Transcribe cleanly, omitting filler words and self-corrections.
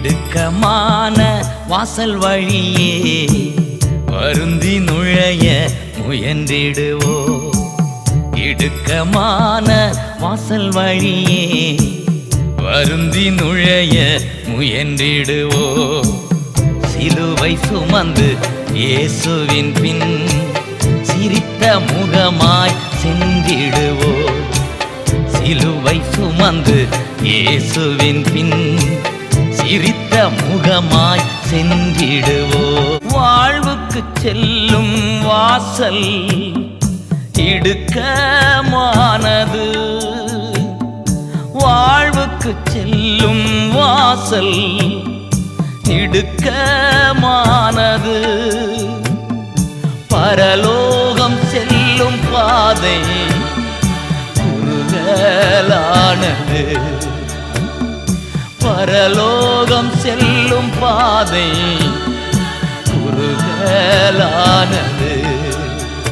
இடுக்கமான வாசல் வழியே வருந்தி நுழைய முயன்றிடுவோ. இடுக்கமான வாசல் வழியே வருந்தி நுழைய முயன்றிடுவோ. சிலுவை சுமந்து இயேசுவின் பின் சிரித்த முகமாய் சென்றிடுவோ. சிலுவை சுமந்து இயேசுவின் பின் சிரித்த முகமாய் சென்றிடுவோ. வாழ்வுக்கு செல்லும் வாசல் இடுக்கமானது. வாழ்வுக்கு செல்லும் வாசல் இடுக்கமானது. பரலோகம் செல்லும் பாதை குறுகலானது. பரலோகம் செல்லும் பாதை